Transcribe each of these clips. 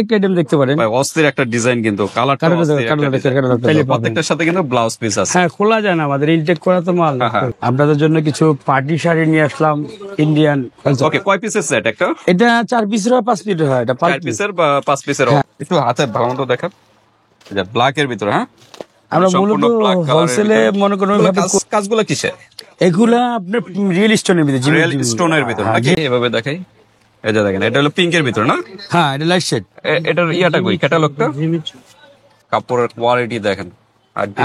একটা আইটেম দেখতে পারেন। ভাই অস্থির একটা ডিজাইন, কিন্তু কালারটা প্রত্যেকটার সাথে কিন্তু ব্লাউজ পিস আছে। হ্যাঁ, খোলা যায় না, আমাদের ইনটেক করা তো মাল। আপনাদের জন্য কিছু পার্টি শাড়ি নিয়ে আসলাম ইন্ডিয়ান। ওকে, কয় পিসের সেট একটা? এটা 4 পিসের বা 5 পিসের হয়। এটা 4 পিসের বা 5 পিসের। একটু হাতে ভালো মতো দেখান। এটা ব্ল্যাক এর ভিতরে। হ্যাঁ, আমরা মূলত হোলসেলে মনে করেন কাজগুলো কিসে? এগুলা আপনার রিয়েল স্টোনের ভিতরে, রিয়েল স্টোনের ভিতরে নাকি? এভাবে দেখাই, এই যে দেখেন, এটা হলো পিঙ্কের ভিতরে না? হ্যাঁ, এটা লাইট শেড। এটার ইয়াটা কই, ক্যাটালগটা? কাপড়ের কোয়ালিটি দেখেন।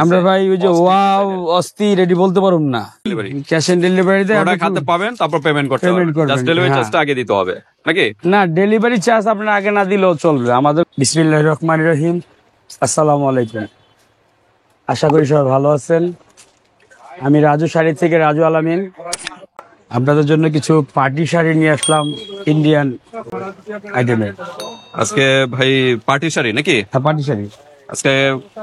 আমরা ভাই ওই যে ওয়াও অস্থি রেডি বলতে পারুম না। ক্যাশ অন ডেলিভারিতে প্রোডাক্ট হাতে পাবেন, তারপর পেমেন্ট করতে হবে। জাস্ট ডেলিভারি চার্জটা আগে দিতে হবে নাকি? না, ডেলিভারি চার্জ আপনার আগে না দিলেও চলবে আমাদের। বিসমিল্লাহির রহমানির রহিম। আসসালামু আলাইকুম। আশা করি সবাই ভালো আছেন। আমি রাজু শাড়ি থেকে রাজু আলামিন। আপনাদের জন্য কিছু পার্টি শাড়ি নিয়ে আসলাম ইন্ডিয়ান আইটেমের। আজকে ভাই পার্টি শাড়ি নাকি? হ্যাঁ, পার্টি শাড়ি। আজকে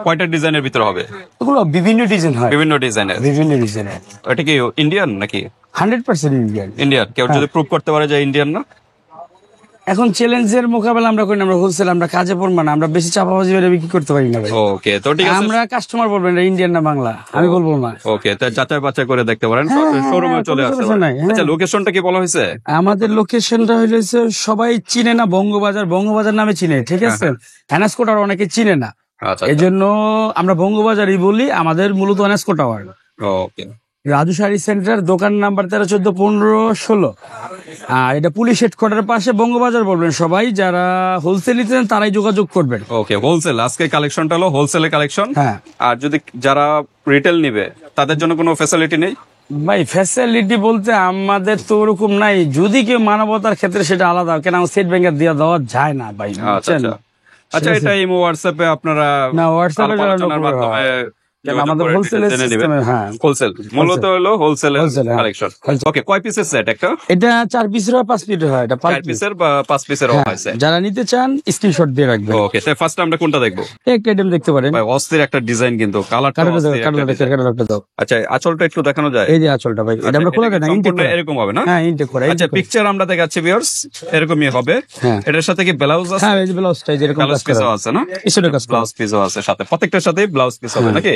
কয়টা ডিজাইনের ভিতর হবে? এগুলো বিভিন্ন ডিজাইন হয়, বিভিন্ন ডিজাইনের। বিভিন্ন ডিজাইনের। এটা কি ইন্ডিয়ান নাকি? 100% ইন্ডিয়ান। ইন্ডিয়ান। কেউ যদি প্রুভ করতে পারে যে ইন্ডিয়ান না? এখন চ্যালেঞ্জের মোকাবেলা আমরা করি না, আমরা হোলসেল, আমরা কাজে পড়বো না, আমরা বেশি চাপাবাজি করে বিক্রি করতে পারি না ভাই। ওকে, তো ঠিক আছে, আমরা কাস্টমার বলবেন এটা ইন্ডিয়ান না বাংলা, আমি বলবো না। ওকে, তো যাচাই বাছাই করে দেখতে পারেন, শোরুমে চলে আসতে পারেন। আচ্ছা, লোকেশনটা কি বলা হয়েছে? আমাদের লোকেশনটা হইছে, সবাই চিনে না বঙ্গবাজার, বঙ্গবাজার নামে চিনে, ঠিক আছে? এনএসকো টাওয়ার অনেকে চিনে না, এই জন্য আমরা বঙ্গবাজারই বলি। আমাদের মূলত এনএসকো টাওয়ার। ওকে, রাজু শাড়ি সেন্টার, দোকান নাম্বার 13, 14, 15, 16। আর এটা পুলিশ হেডকোয়ার্টার পাশে, বঙ্গবাজার বলবেন সবাই। যারা হোলসেল নিতেন তারাই যোগাযোগ করবেন। ওকে, হোলসেল। আজকে কালেকশনটা হলো হোলসেলের কালেকশন। হ্যাঁ, আর যদি যারা রিটেল নিবে তাদের জন্য কোনো ফ্যাসিলিটি নেই? ভাই ফ্যাসিলিটি বলতে আমাদের তো ওরকম নাই। যদি কেউ মানবতার ক্ষেত্রে সেটা আলাদা, কেন সেট ব্যাংকের দেওয়া যায় না ভাই। আচ্ছা, এটা ইমো হোয়াটসঅ্যাপে আপনারা না, হোয়াটসঅ্যাপে মাধ্যমে আমাদের হোলসেল মূলত হলো হোলসেলের কালেকশন। ওকে, কয় পিসের সেট একটা? এটা 4 পিসের বা 5 পিসের হয়। এটা 4 পিসের বা 5 পিসের আছে। যারা নিতে চান স্ক্রিনশট দিয়ে রাখবেন। ওকে, তো ফার্স্ট আমরা কোনটা দেখবো? একটা আইটেম দেখতে পারেন। ভাই অস্থির একটা ডিজাইন, কিন্তু কালারটা দাও। আচ্ছা, আঁচলটা একটু দেখানো যায়? এই যে আঁচলটা ভাই, এটা আমরা খোলা দেন না, ইনটেক করা এরকম হবে না? হ্যাঁ, ইনটেক করা। আচ্ছা, পিকচার আমরা দেখাচ্ছি ভিউয়ার্স, এরকমই হবে। এটার সাথে কি ব্লাউজ আছে? হ্যাঁ, এই যে ব্লাউজটা যেরকম ব্লাউজ পিসও আছে না? পিছনে কাজ ব্লাউজ পিসও আছে সাথে, প্রত্যেকটার সাথে ব্লাউজ পিস হবে নাকি?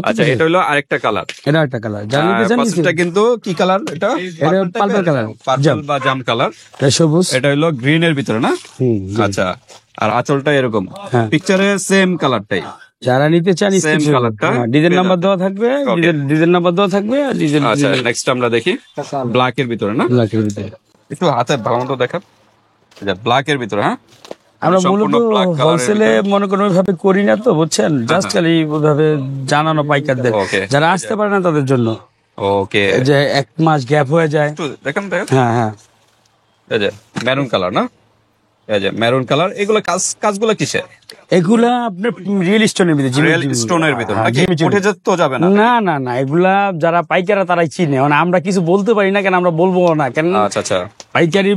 আচ্ছা, এটা হলো আরেকটা কালার। এটা একটা কালার, জানেন এটা কিন্তু কি কালার? এটা পার্পল কালার, পার্পল বা জাম কালার। এটা সবুজ। এটা হলো গ্রিন এর ভিতরে না? আচ্ছা, আর আঁচলটা এরকম পিকচারে সেম কালারটাই। যারা নিতে চান সেম কালারটা, ডিজাইন নাম্বার দেওয়া থাকবে, ডিজাইন নাম্বার দেওয়া থাকবে। আচ্ছা, নেক্সট আমরা দেখি ব্ল্যাক এর ভিতরে না? ব্ল্যাক এর ভিতরে একটু হাতে ভালো মতো দেখান। ব্ল্যাক এর ভিতরে। হ্যাঁ, আমরা মূলত হোলসেলে মনে করেন ওইভাবে করি না তো, বুঝছেন? জাস্ট খালি ওইভাবে জানানো পাইকারদের, যারা আসতে পারে না তাদের জন্য। ওকে, যে 1 মাস গ্যাপ হয়ে যায়। দেখেন। হ্যাঁ, এই যে মেরুন কালার না? এই যে মেরুন কালার। এগুলো কাজগুলো কিসে? এগুলা আপনার রিয়েল স্টোনের ভিতরে, রিয়েল স্টোনের ভিতরে নাকি? উঠে যেতে যাবে না? না, এগুলা যারা পাইকাররা তারাই চিনে। মানে আমরা কিছু বলতে পারি না, কেন আমরা বলবো না কেন? আচ্ছা,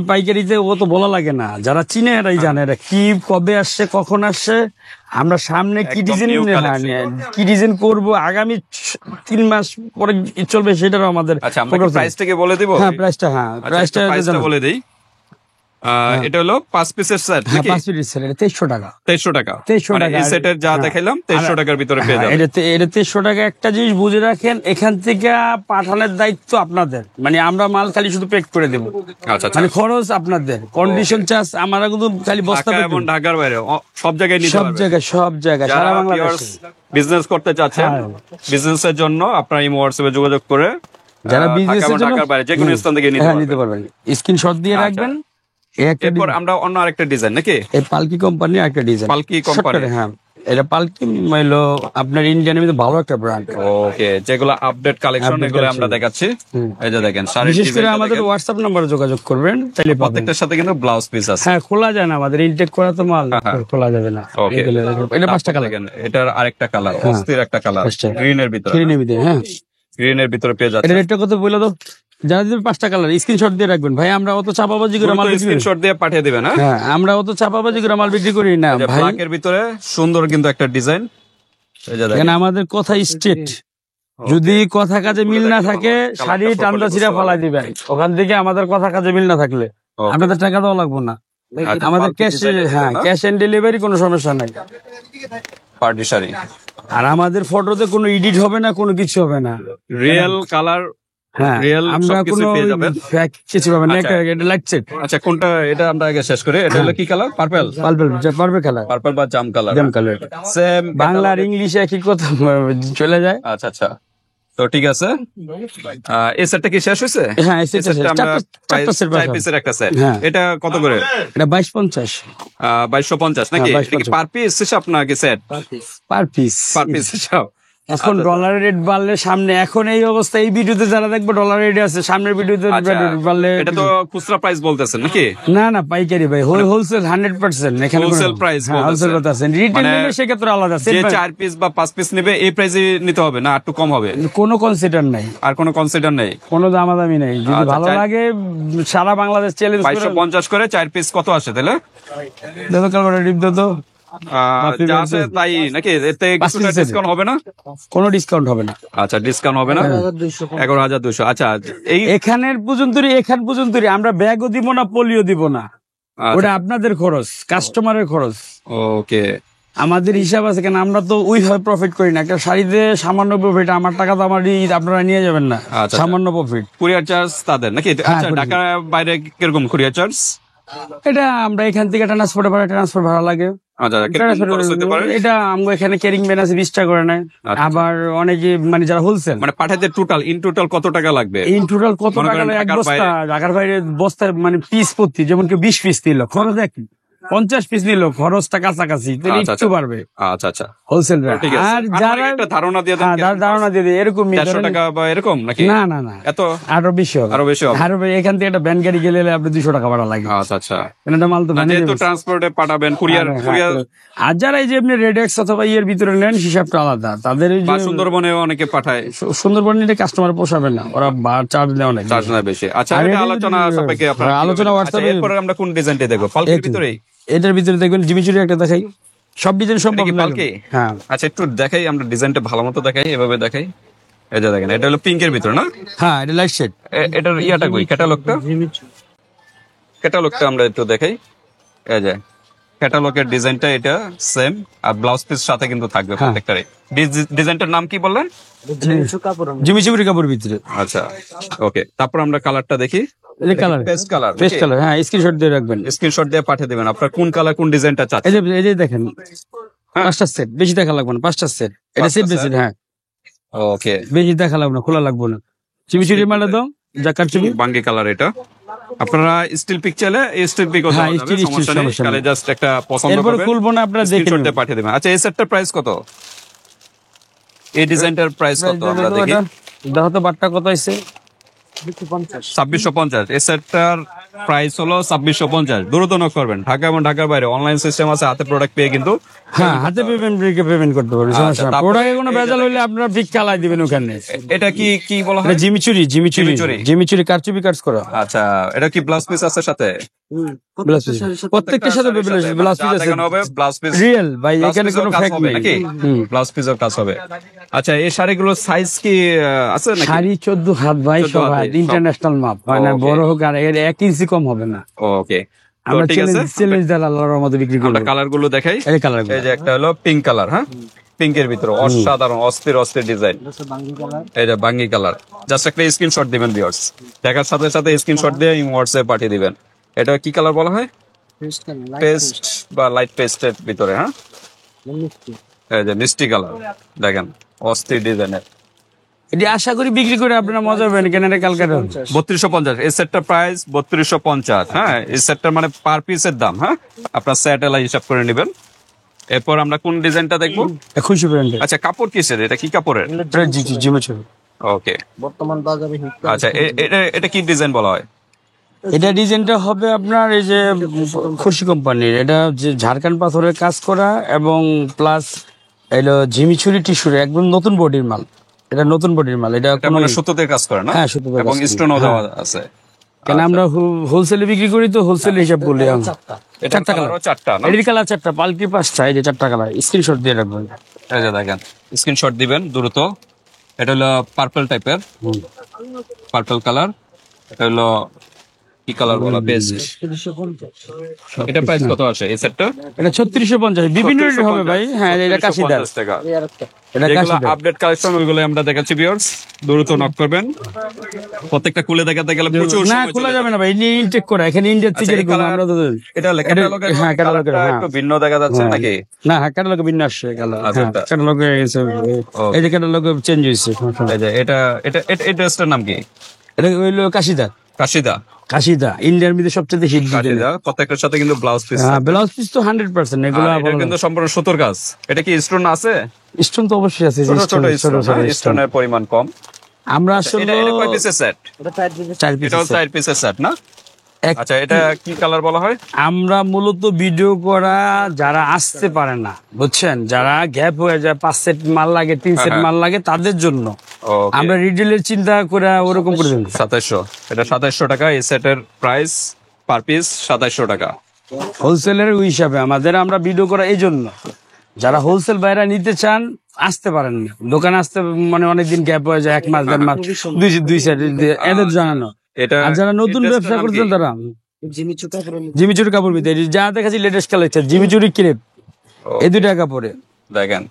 পাইকারিতে ও তো বলা লাগে না, যারা চিনে এরাই জানে এটা কি, কবে আসছে, কখন আসছে। আমরা সামনে কি ডিজাইন করব, আগামী 3 মাস পরে চলবে, সেটারও আমাদের। আচ্ছা, আমরা প্রাইসটাকে বলে দেব? হ্যাঁ, প্রাইসটা বলে দেই। এটা হলো 5 পিসের সেট নাকি? 5 পিসের সেট, এটা 2300 টাকা। 2300 টাকা। মানে এই সেটের যা দেখাইলাম 2300 টাকার ভিতরে পেয়ে যাবেন। এটা 2300 টাকা। একটা জিনিস বুঝে রাখেন, এখান থেকে পাঠানোর দায়িত্ব আপনাদের, মানে আমরা মাল খালি শুধু প্যাক করে দেব। আচ্ছা, মানে খরচ আপনাদের, কন্ডিশন চার্জ আমরা কিন্তু খালি বস্তা এবং ঢাকার বাইরে সব জায়গায় নিতে পারবেন। সব জায়গায় সারা বাংলাদেশে বিজনেস করতে চাচ্ছেন, বিজনেসের জন্য আপনারা এই হোয়াটসঅ্যাপে যোগাযোগ করে, যারা বিজনেসের জন্য ঢাকার বাইরে যে কোনো স্থান থেকে নিতে পারবেন। স্ক্রিনশট দিয়ে রাখবেন। এরপর আমরা অন্য আরেকটা ডিজাইন নাকি? এই পালকি কোম্পানি একটা ডিজাইন। পালকি কোম্পানি, হ্যাঁ, এটা পালকি হলো আপনার ইন্ডিয়ানের মধ্যে ভালো একটা ব্র্যান্ড। ওকে, যেগুলো আপডেট কালেকশন এগুলো আমরা দেখাচ্ছি। এই যে দেখেন, বিশেষ করে আমাদের হোয়াটসঅ্যাপ নম্বরে যোগাযোগ করবেন, তাহলে প্রত্যেকটার সাথে কিন্তু ব্লাউজ পিস আছে। হ্যাঁ, খোলা যায় না, আমাদের ইনটেক করা তো মাল, খোলা যাবে না। এটা 5টা কালার। এটার আরেকটা কালার, অস্থির একটা কালার, গ্রিন এর ভিতরে। হ্যাঁ, গ্রিন এর ভিতরে পেয়ে যাচ্ছে। এটা রেটটা কত বলে দাও? যারা দিবেন 5টা কালার স্ক্রিনশট দিয়ে রাখবেন ভাই। আমরা অত চাপাবাজি করে মাল স্ক্রিনশট দিয়ে পাঠিয়ে দিবেন। হ্যাঁ, আমরা অত চাপাবাজি করে মাল বিক্রি করি না ভাই। ব্ল্যাক এর ভিতরে সুন্দর কিন্তু একটা ডিজাইন। এখানে আমাদের কথা স্ট্রেট, যদি কথা কাজে মিল না থাকে শাড়ি টান্দা ছিঁড়া ফলাই দিবেন। ওখান থেকে আমাদের কথা কাজে মিল না থাকলে আপনাদের টাকা দেওয়া লাগবে না। আমাদের ক্যাশ, হ্যাঁ ক্যাশ অন ডেলিভারি, কোনো সমস্যা নাই। পার্টি শাড়ি, আর আমাদের ফটোতে কোনো এডিট হবে না, কোনো কিছু হবে না। রিয়েল কালার, হ্যাঁ রিয়েল আমরা সবকিছু কোনো পেয়ে যাবেন। fake কিছু পাবেন না। আচ্ছা। এটা লাইট সেট, আচ্ছা, কোনটা এটা আমরা আগে শেষ করি। এটা হলো কি কালার? পার্পল, পারবে কালার, পার্পল বা জাম কালার। জাম কালার। সেম বাংলা আর ইংলিশে একই কথা চলে যায়। আচ্ছা আচ্ছা, তো ঠিক আছে। এই সেটটা কি শেষ হয়েছে? হ্যাঁ, এই সেটটা সেটটা আমরা চারটা সেট চার পিসের একটা সেট। হ্যাঁ। এটা কত করে? এটা 2250 2250 নাকি? হ্যাঁ, এটা কি পার পিস হিসাব নাকি set? Per piece. Per piece হিসাব। এখন ডলারের রেট বাড়লে সামনে, এখন এই অবস্থা, এই ভিডিওতে যারা দেখবে ডলার রেট আছে, সামনের ভিডিওতে আচ্ছা, বাড়লে। এটা তো খুচরা প্রাইস বলতেছেন নাকি? না না, পাইকারি ভাই, হোলসেল 100%। এখানে Wholesale price হোলসেল বলতেছে। কথা আছে, রিটেল মানে নেবে সেক্ষেত্রে আলাদা। যে 4 পিস বা 5 পিস নেবে এই প্রাইসে নিতে হবে না, একটু কম হবে? কোনো কনসিডার নাই, আর কোনো কনসিডার নেই? কোনো দামাদামি নাই। যদি আচ্ছা, ভালো লাগে সারা বাংলাদেশ চ্যালেঞ্জ করে 2250 করে 4 পিস কত আসে তাহলে? দেখো ক্যালকুলেটর টিপ দাও তো। যা আছে তাই নাকি? এতে কিছুটা piece ডিসকাউন্ট হবে না? কোনো ডিসকাউন্ট হবে না। আচ্ছা, ডিসকাউন্ট হবে না। 11200। আচ্ছা, এই এখান পর্যন্ত আমরা ব্যাগও দিব না, পলিও দিব না। ওটা আপনাদের খরচ, কাস্টমারের খরচ। ওকে, আমাদের হিসাব আছে, কেন আমরা তো ওইভাবে প্রফিট করি না। একটা শাড়িতে সামান্য প্রফিট, আমার টাকা তো আমার আপনারা নিয়ে যাবেন না। আচ্ছা, সামান্য প্রফিট। কুরিয়ার চার্জ তাদের নাকি? আচ্ছা, courier। ঢাকার বাইরে কিরকম কুরিয়ার চার্জ? এটা আমরা এখান থেকে ট্রান্সপোর্ট ভাড়া লাগে। আচ্ছা, কিরকম খরচ হতে পারে? এটা আমরা এখানে ক্যারিং ব্যান আছে, 20 টাকা করে নেয়। আচ্ছা। আবার অনেকে মানে যারা হোলসেল, মানে পাঠাতে ইন টোটাল কত টাকা লাগবে? ইন টোটাল কত মনে টাকা করেন লাগে? এক ঢাকার বস্তা, ঢাকার বাইরে বস্তার মানে পিস প্রতি, যেমন কেউ 20 পিস নিল, খরচ একই। 50 পিস নিল, খরচটা কাছাকাছি, তাহলে আচ্ছা, একটু বাড়বে আচ্ছা আচ্ছা, হোলসেল। ঠিক আছে। আর আনুমানিক যারা একটা ধারণা দিয়ে দেন। ধারণা দিয়ে দেয় এরকমই 400 টাকা বা এরকম নাকি? না না না, এত আরো বেশি হবে। আরো বেশি হবে? আরো এখান থেকে একটা ভ্যান গাড়ি গেলে আপনি 200 টাকা ভাড়া লাগে। আচ্ছা আচ্ছা, কেন এটা মাল তো ভ্যানে যেহেতু যাবে। ট্রান্সপোর্টে পাঠাবেন, কুরিয়ার আর যারা এই যে আপনি রেডেক্স অথবা ইয়ের ভিতরে নেন, হিসাবটা আলাদা তাদের। এই বা যে সুন্দরবনে অনেকে পাঠায়, সুন্দরবন নিলে কাস্টমার পোষাবে না, ওরা চার্জ দেয় অনেক। চার্জ না বেশি। আচ্ছা, আর এটা এটা আলোচনা যদি- সাপেক্ষে আপনারা হ্যাঁ, আলোচনা আচ্ছা, WhatsApp-এ- এরপরে আমরা কোন ডিজাইনটা দেখবো? পালকির ভিতরেই? এটার ভিতরে দেখবেন জিমিচুরি একটা দেখাই, সব ডিজাইন সম্ভব এটা কি না। পালকি? হ্যাঁ আচ্ছা, একটু দেখাই, আমরা ডিজাইনটা ভালো মতো দেখাই, এভাবে দেখাই। এই যে দেখেন, এটা হলো পিঙ্কের ভিতরে না? হ্যাঁ, এটা লাইট শেড। এটার ইয়াটা কই, ক্যাটালগটা আমরা একটু দেখাই। এই যে ক্যাটালগের ডিজাইনটা এটা সেম, আর ব্লাউজ পিস সাথে কিন্তু থাকবে প্রত্যেকটারই। ডিজাইনটার নাম কি বললেন? জিমিচুরি কাপড় ভিতরে। আচ্ছা, ওকে। তারপর আমরা কালারটা দেখি। এই colour, paste colour, paste colour. হ্যাঁ, স্ক্রিনশট দিয়ে রাখবেন। স্ক্রিনশট দিয়ে পাঠিয়ে দিবেন আপনার কোন কালার, কোন ডিজাইনটা এই চাচ্ছেন। যে এই যে দেখেন, হ্যাঁ। 5টা সেট, বেশি দেখা লাগবে না। 5টা সেট, এটা 5টা সেট বেশি। set? হ্যাঁ, ওকে, বেশি দেখা লাগবে না, খোলা লাগবে না। চিমিচুরি মালে দাও, জাকার চুমি। বাঙ্গি কালার এটা। আপনারা স্টিল পিক চাইলে স্টিল পিক হ্যাঁ, steel সমস্যা নেই, সমস্যা নেই। তাহলে জাস্ট একটা পছন্দ এরপরে করবেন, খুলবো না, আপনারা দেখে স্ক্রিনশট নেবেন। দিয়ে পাঠিয়ে দিবেন। আচ্ছা, এই সেটটার প্রাইস কত? এই ডিজাইনটার প্রাইস কত আমরা দেখি। দেখো তো বাটটা কত আছে। 2650। এই সেটটার প্রাইস হলো 2650। দ্রুত নক করবেন। ঢাকা এবং ঢাকার বাইরে অনলাইন সিস্টেম আছে, হাতে প্রোডাক্ট পেয়ে কিন্তু। হ্যাঁ, হাতে পেমেন্ট করতে পারবেন, সমস্যা না। তারপরে প্রোডাক্টে কোনো এই যে ভেজাল হইলে আপনারা ঠিক চালাই দিবেন ওখানে। এটা কি কি বলা এটা হয়? জিমিচুরি জিমিচুরি। জিমিচুরি কারচুপি কাজ করা। আচ্ছা, এটা কি ব্লাউজ পিস আছে সাথে? ব্লাউজ পিস প্রত্যেকটার সাথে ব্লাউজ পিস আছে। ব্লাউজ পিস রিয়েল ভাই, এখানে কোনো ফেক নেই। নাকি? ব্লাউজ পিসের কাজ হবে। আচ্ছা, এই শাড়িগুলোর সাইজ কি আছে নাকি? শাড়ি 14 হাত ভাই, 14 সব হাত, হাত, ইন্টারন্যাশনাল মাপ, মানে Okay. বড় হোক আর এর 1 ইঞ্চি কম হবে না। ওকে, তো আমরা ঠিক আছে। চ্যালেঞ্জ দেন আল্লাহর রহমতে বিক্রি করব। আমরা কালার গুলো দেখাই। এই কালার, এই যে একটা হলো পিঙ্ক কালার, হ্যাঁ, পিঙ্কের ভিতরে অসাধারণ অস্থির ডিজাইন। এই যে বাঙ্গি কালার। জাস্ট একটা স্ক্রিনশট দিবেন ভিউয়ার্স, দেখার সাথে সাথে স্ক্রিনশট দিয়ে হোয়াটসঅ্যাপে পাঠিয়ে দিবেন। এটা কি কালার বলা হয়? পেস্ট বা লাইট পেস্টের ভিতরে, হ্যাঁ। এই যে মিষ্টি কালার, দেখেন অস্থির ডিজাইনের। এটি আশা করি বিক্রি করে আপনারা মজা পাবেন, কেন এটা কালকাটা 3250। এই সেটটার প্রাইস 3250। হ্যাঁ, এই সেটটার মানে পার পিসের দাম। হ্যাঁ, আপনার সেট এলাই হিসাব করে নেবেন। এরপর আমরা কোন ডিজাইনটা দেখবো? খুশি ব্র্যান্ডের। আচ্ছা, কাপড় কিসের? এটা কি কাপড়ের? জি জি, জিমিচুরি। ওকে, বর্তমান বাজারে আচ্ছা, এটা কি ডিজাইন বলা হয়? এটা ডিজাইনটা হবে আপনার এই যে খুশি কোম্পানির, এটা যে ঝাড়খান্ড পাথরের কাজ করা এবং প্লাস এলো জিমিচুরি টিস্যুর একদম নতুন বডির মাল। এটা নতুন বডির মাল, এটা এটা মানে সুতোতে কাজ করে না? হ্যাঁ, সুতোতে কাজ এবং করে। স্টোনও দেওয়া আছে। কেন আমরা হোলসেলে বিক্রি করি, তো হোলসেল হিসাব বলি। এটা কালারও চারটা না? এর কালার 4টা, পালকি 5টা, এই যে 4টা কালার। স্ক্রিনশট দিয়ে রাখবেন। এই যে দেখেন, স্ক্রিনশট দিবেন দ্রুত। এটা হলো পার্পল টাইপের, পার্পল কালার। এটা হলো কি কালার বলা বেস্ট। এটা প্রাইস কত আসে এই সেটটা? এটা 3650 বিভিন্ন রেট হবে ভাই। হ্যাঁ এটা কাশিদার, 3650 টাকা। এটা যেগুলো কাশিদার। আপডেট কালেকশন ওইগুলো আমরা দেখাচ্ছি ভিউয়ার্স, দ্রুত নক করবেন। প্রত্যেকটা খুলে দেখাতে গেলে প্রচুর না সময় খোলা চলে যাবে না ভাই, ইনটেক করা এখানে ইন্ডিয়া থেকে আচ্ছা, এই এরকম colour- আমরা তো এটা ক্যাটালগের হ্যাঁ, catalogue এর, হ্যাঁ। একটু ভিন্ন দেখা যাচ্ছে নাকি? না হ্যাঁ ক্যাটালগে বিন্যাস গেল, আচ্ছা, হ্যাঁ আচ্ছা। ক্যাটালগে গেছে। Okay. এই যে ক্যাটালগে চেঞ্জ হয়েছে। এই যে এটা এটা এটা- এই ড্রেসটার নাম কি? এটা হইলো কাশিদা। কাশিদা। কাশিদা ইন্ডিয়ার মধ্যে সবচেয়ে হিট। কাশিদা প্রত্যেকটার সাথে কিন্তু ব্লাউজ পিস। হ্যাঁ ব্লাউজ পিস তো 100%, এগুলো এটা কিন্তু সম্পূর্ণ সুতোর কাজ। এটা কি স্টোন আছে? স্টোন তো অবশ্যই আছে, ছোট ছোট ছোট স্টোন, ছোট stone। স্টোনের পরিমাণ কম। আমরা আসলে এটা এটা কয় পিসের সেট? 4 পিস। এটাও 4 পিসের সেট না? এক- আচ্ছা, এটা কি কালার বলা হয়? আমরা মূলত ভিডিও করা যারা আসতে পারে না, বুঝছেন, যারা গ্যাপ হয়ে যায়, 5 সেট মাল লাগে, 3 সেট হ্যাঁ। মাল লাগে, তাদের জন্য Okay. আমরা রিটেলের চিন্তা করে ওরকম করে দিই। 2700, এটা 2700 টাকা। এই সেটের প্রাইস পার পিস 2700 টাকা। হোলসেলের ওই হিসাবে আমাদের আমরা ভিডিও করা এই জন্য, যারা হোলসেল বাইরা নিতে চান আসতে পারেন না, দোকানে আসতে মানে অনেকদিন গ্যাপ হয়ে যায়, 1 মাস 1.5 মাস, দুই সেট এদের জানানো। এটা আর যারা নতুন এই dressটার ব্যবসা নাম করছেন কি? তারা জিমিচুরি কাপড় ভিতরে যা দেখাচ্ছি লেটেস্ট কালেকশন, জিমিচুরি ক্রেপ, এই 2 টাকা পরে। দেখেন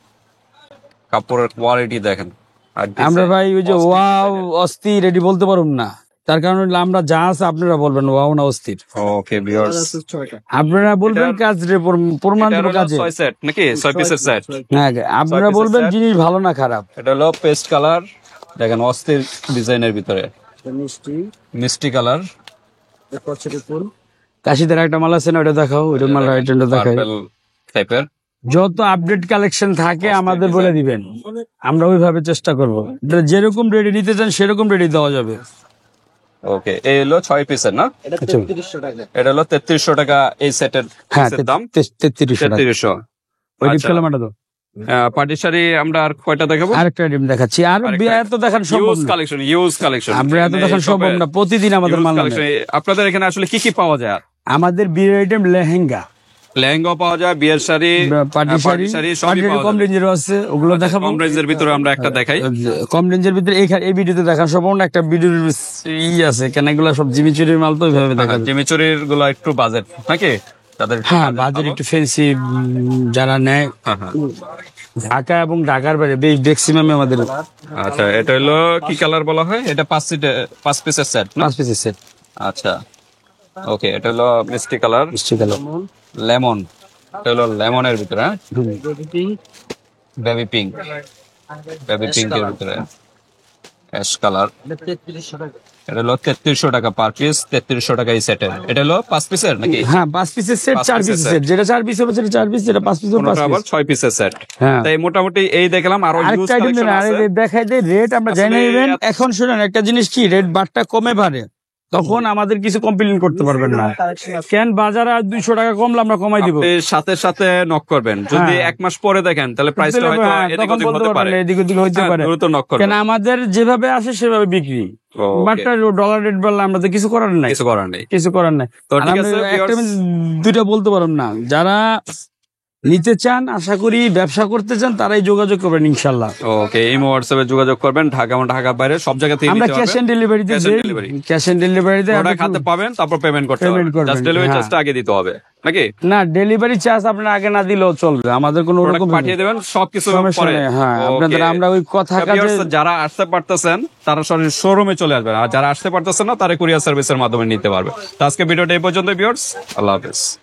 কাপড়ের কোয়ালিটি দেখেন। আর আমরা design, ভাই ওই যে ওয়াও অস্থির এটি বলতে পারুম না, তার কারণ হলো আমরা যা আছে আপনারা বলবেন ওয়াও না অস্থির, ওকে ভিউয়ার্স, আপনারা বলবেন এটার- কাজ রে প্রমাণ এটা দেবো হলো কাজে। 6 সেট নাকি? 6 পিসের সেট। হ্যাঁ আপনারা piece বলবেন set। জিনিস ভালো না খারাপ। এটা হলো পেস্ট কালার, দেখেন অস্থির ডিজাইনের ভিতরে মিষ্টি কালার, কাশিদের একটা মাল আছে না, ওটা দেখাও, ওইটা মাল আইটেমটা দেখাই। পার্পল টাইপের। যত আপডেট কালেকশন থাকে আমাদের বলে দিবেন, আমরা ওইভাবে চেষ্টা করব। যেরকম রেডি নিতে চান সেরকম রেডি দেওয়া যাবে। ওকে, এই হলো 6 পিসের না? আচ্ছা। এটা হলো 3300 টাকা এই সেটের হ্যাঁ দাম। 3300 টাকা। 3300। ওই ডিপ আচ্ছা। কালামাটা তো পার্টি শাড়ি আমরা আর কয়টা দেখাবো? আরেকটা ডিম দেখাচ্ছি, আর এত দেখান সম্ভব ইউজ না, কালেকশন আমরা এত দেখান সম্ভব না, প্রতিদিন আমাদের মাল নামে। আপনাদের এখানে আসলে কি কি পাওয়া যায়? আমাদের বিয়ের আইটেম লেহেঙ্গা, লেহেঙ্গা পাওয়া যায়, বিয়ের শাড়ি, পার্টি শাড়ি, সবই পাওয়া কম যায়। রেঞ্জেরও আছে, ওগুলো দেখাবো। কম রেঞ্জের ভিতরে আমরা একটা দেখাই। কম রেঞ্জের ভিতরে এই ভিডিওতে দেখান সম্ভব না, একটা ভিডিওর আছে কেন, এগুলো সব জিমিচুরির মাল তো ওইভাবে দেখা যায়। জিমিচুরির গুলো একটু বাজেট নাকি তাদের? হ্যাঁ বাজার একটু ফেন্সি যারা নেয়, হ্যাঁ, হ্যাঁ। ঢাকা এবং ঢাকার বাইরে ম্যাক্সিমামে আমাদের আচ্ছা, এটা হলো কি কালার বলা হয়? এটা 5 পিসের সেট না? 5 পিসের সেট, আচ্ছা, ওকে, এটা হলো মিষ্টি কালার, মিষ্টি কালার, লেমন। এটা হলো লেমনের ভিতরে, বেবি পিঙ্ক এর ভিতরে, অ্যাশ কালার। এটা হলো 3300 টাকা পার পিস, 3300 টাকা এই সেটের। এটা হলো 5 পিসের নাকি? হ্যাঁ 5 পিসের সেট, 5 4 পিসের পিসের set। সেট, যেটা 4 পিস হবে সেটা 4 পিস, যেটা 5 পিস হবে 5 কোনটা আবার পিস। 6 পিসের সেট। হ্যাঁ তাই মোটামুটি এই দেখলাম, আরো ইউজ আরেকটা আইটেম কালেকশন আরে আছে। দেখাই দেয়, রেট আমরা জানি না আসলে ইভেন। এত- এখন শুনেন একটা জিনিস, কি রেট বারটা কমে পারে তখন আমাদের কিছু কমপ্লেন করতে পারবেন না, কেন বাজারে আর 200 টাকা কমলে আমরা কমাই দিব। আপনি সাথে সাথে নক করবেন, যদি হ্যাঁ। 1 মাস পরে দেখেন তাহলে প্রাইসটা হয়তো হ্যাঁ, এদিক তখন ওদিক বলতে হতে পারে। পারবেন এদিক ওদিক হইতে হ্যাঁ, পারে, দ্রুত নক করবেন, কেন আমাদের যেভাবে আসে সেভাবে বিক্রি। okay. বাটটা ডলার রেট বললে আমরা তো কিছু করার নাই, কিছু করার নেই। কিছু করার নাই। তো আর ঠিক আমরা আছে, একটা viewers- দুইটা বলতে পারলাম না, যারা নিতে চান, আশা করি ব্যবসা করতে চান, তারাই যোগাযোগ করবেন ইনশাল্লাহ। ওকে, এই হোয়াটসঅ্যাপে যোগাযোগ করবেন, ঢাকা এবং ঢাকার বাইরে সব জায়গা থেকে আমরা নিতে ক্যাশ অন পারবেন। ডেলিভারিতে Cash on delivery। Cash on ডেলিভারিতে প্রোডাক্ট হাতে পাবেন, তারপর পেমেন্ট করতে হবে, Payment করবেন, জাস্ট ডেলিভারি হ্যাঁ। চার্জটা আগে দিতে হবে নাকি? না ডেলিভারি চার্জ আপনার আগে না দিলেও চলবে, আমাদের কোনো প্রোডাক্ট ওরকম পাঠিয়ে দেবেন সবকিছু সমস্যা পরে। নেই, হ্যাঁ Okay. আপনাদের আমরা ওই কথা তো কাজে viewers, যারা আসতে পারতেছেন তারা সরাসরি শোরুমে চলে আসবেন, আর যারা আসতে পারতেছেন না তারা কুরিয়ার সার্ভিসের মাধ্যমে নিতে পারবে। তো আজকে ভিডিওটা এই পর্যন্ত ভিউয়ার্স, আল্লাহ হাফেজ।